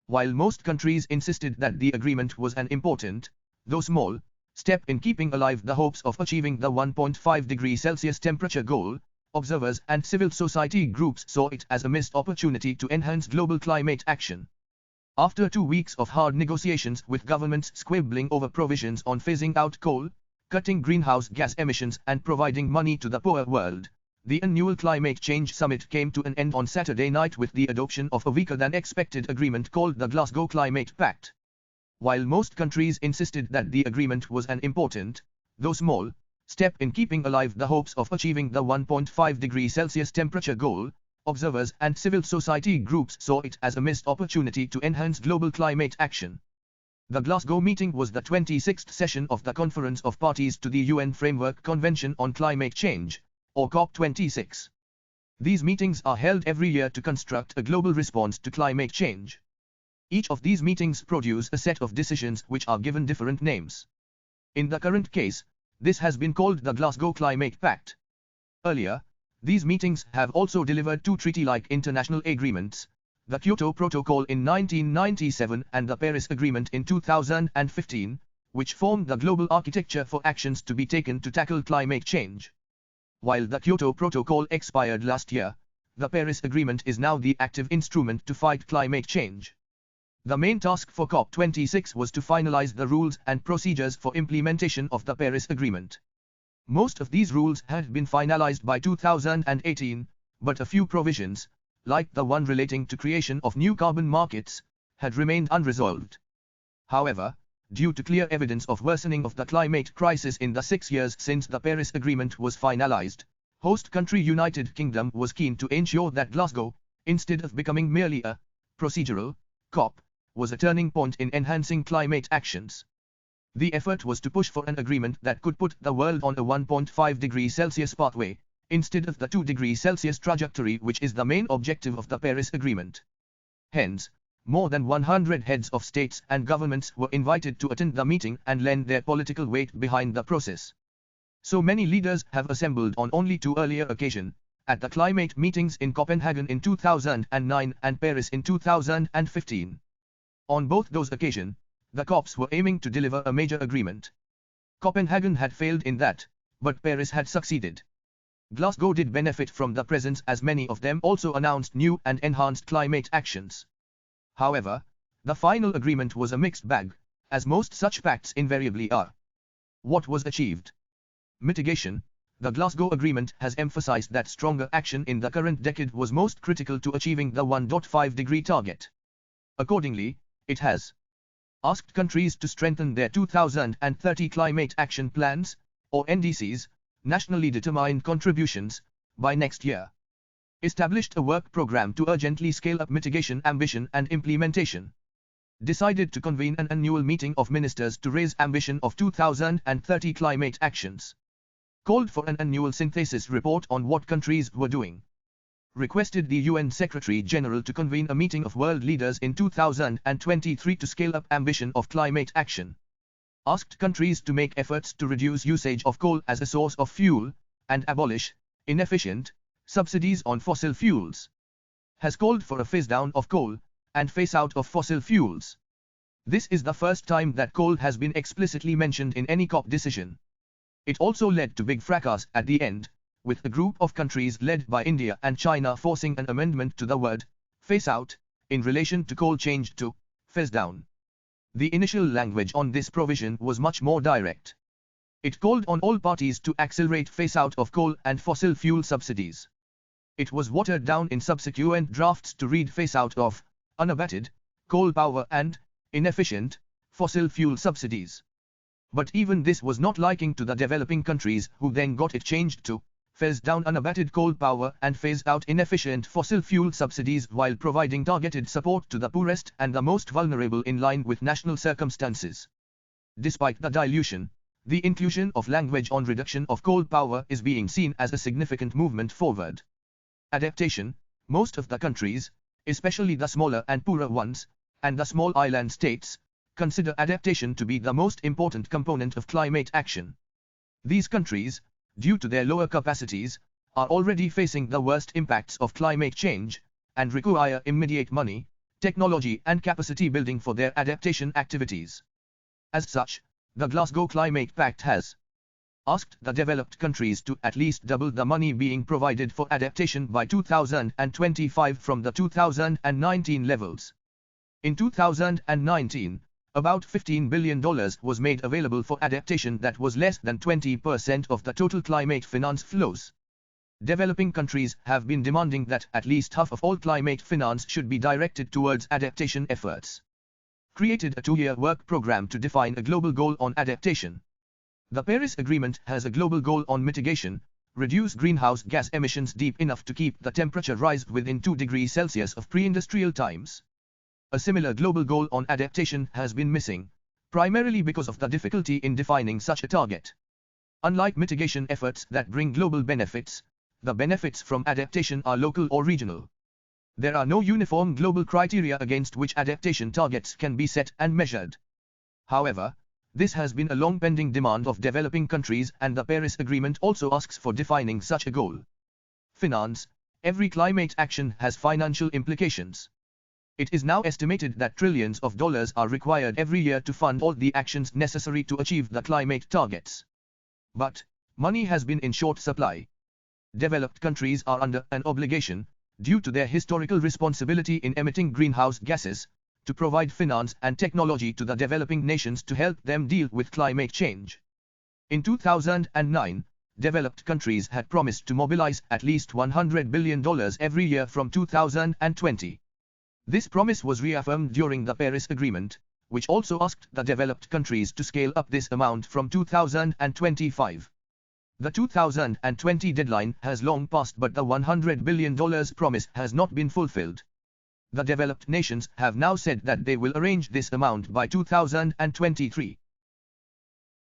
While most countries insisted that the agreement was an important, though small, step in keeping alive the hopes of achieving the 1.5 degrees Celsius temperature goal, observers and civil society groups saw it as a missed opportunity to enhance global climate action. After 2 weeks of hard negotiations with governments squibbling over provisions on phasing out coal, cutting greenhouse gas emissions and providing money to the poor world, the annual Climate Change Summit came to an end on Saturday night with the adoption of a weaker-than-expected agreement called the Glasgow Climate Pact. While most countries insisted that the agreement was an important, though small, step in keeping alive the hopes of achieving the 1.5 degrees Celsius temperature goal, observers and civil society groups saw it as a missed opportunity to enhance global climate action. The Glasgow meeting was the 26th session of the Conference of Parties to the UN Framework Convention on Climate Change, or COP26. These meetings are held every year to construct a global response to climate change. Each of these meetings produce a set of decisions which are given different names. In the current case, this has been called the Glasgow Climate Pact. Earlier, these meetings have also delivered 2 treaty-like international agreements, the Kyoto Protocol in 1997 and the Paris Agreement in 2015, which formed the global architecture for actions to be taken to tackle climate change. While the Kyoto Protocol expired last year, the Paris Agreement is now the active instrument to fight climate change. The main task for COP26 was to finalize the rules and procedures for implementation of the Paris Agreement. Most of these rules had been finalized by 2018, but a few provisions, like the one relating to creation of new carbon markets, had remained unresolved. However, due to clear evidence of worsening of the climate crisis in the 6 years since the Paris Agreement was finalized, host country United Kingdom was keen to ensure that Glasgow, instead of becoming merely a procedural COP, was a turning point in enhancing climate actions. The effort was to push for an agreement that could put the world on a 1.5 degrees Celsius pathway, instead of the 2 degrees Celsius trajectory which is the main objective of the Paris Agreement. Hence, more than 100 heads of states and governments were invited to attend the meeting and lend their political weight behind the process. So many leaders have assembled on only 2 earlier occasions, at the climate meetings in Copenhagen in 2009 and Paris in 2015. On both those occasions, the COPs were aiming to deliver a major agreement. Copenhagen had failed in that, but Paris had succeeded. Glasgow did benefit from the presence as many of them also announced new and enhanced climate actions. However, the final agreement was a mixed bag, as most such pacts invariably are. What was achieved? Mitigation. The Glasgow Agreement has emphasized that stronger action in the current decade was most critical to achieving the 1.5 degree target. Accordingly, it has asked countries to strengthen their 2030 climate action plans, or NDCs, nationally determined contributions, by next year. Established a work program to urgently scale up mitigation ambition and implementation. Decided to convene an annual meeting of ministers to raise ambition of 2030 climate actions. Called for an annual synthesis report on what countries were doing. Requested the UN Secretary General to convene a meeting of world leaders in 2023 to scale up ambition of climate action. Asked countries to make efforts to reduce usage of coal as a source of fuel, and abolish inefficient subsidies on fossil fuels. Has called for a phase-down of coal, and phase-out of fossil fuels. This is the first time that coal has been explicitly mentioned in any COP decision. It also led to big fracas at the end, with a group of countries led by India and China forcing an amendment to the word phase-out, in relation to coal changed to phase-down. The initial language on this provision was much more direct. It called on all parties to accelerate phase-out of coal and fossil fuel subsidies. It was watered down in subsequent drafts to read phase-out of unabated coal power and inefficient fossil fuel subsidies. But even this was not liking to the developing countries who then got it changed to phase down unabated coal power and phase out inefficient fossil fuel subsidies while providing targeted support to the poorest and the most vulnerable in line with national circumstances. Despite the dilution, the inclusion of language on reduction of coal power is being seen as a significant movement forward. Adaptation. Most of the countries, especially the smaller and poorer ones, and the small island states, consider adaptation to be the most important component of climate action. These countries, due to their lower capacities, are already facing the worst impacts of climate change, and require immediate money, technology and capacity building for their adaptation activities. As such, the Glasgow Climate Pact has asked the developed countries to at least double the money being provided for adaptation by 2025 from the 2019 levels. In 2019, about $15 billion was made available for adaptation, that was less than 20% of the total climate finance flows. Developing countries have been demanding that at least half of all climate finance should be directed towards adaptation efforts. Created a 2-year work program to define a global goal on adaptation. The Paris Agreement has a global goal on mitigation, reduce greenhouse gas emissions deep enough to keep the temperature rise within 2 degrees Celsius of pre-industrial times. A similar global goal on adaptation has been missing, primarily because of the difficulty in defining such a target. Unlike mitigation efforts that bring global benefits, the benefits from adaptation are local or regional. There are no uniform global criteria against which adaptation targets can be set and measured. However, this has been a long-pending demand of developing countries, and the Paris Agreement also asks for defining such a goal. Finance. Every climate action has financial implications. It is now estimated that trillions of dollars are required every year to fund all the actions necessary to achieve the climate targets. But money has been in short supply. Developed countries are under an obligation, due to their historical responsibility in emitting greenhouse gases, to provide finance and technology to the developing nations to help them deal with climate change. In 2009, developed countries had promised to mobilize at least $100 billion every year from 2020. This promise was reaffirmed during the Paris Agreement, which also asked the developed countries to scale up this amount from 2025. The 2020 deadline has long passed, but the $100 billion promise has not been fulfilled. The developed nations have now said that they will arrange this amount by 2023.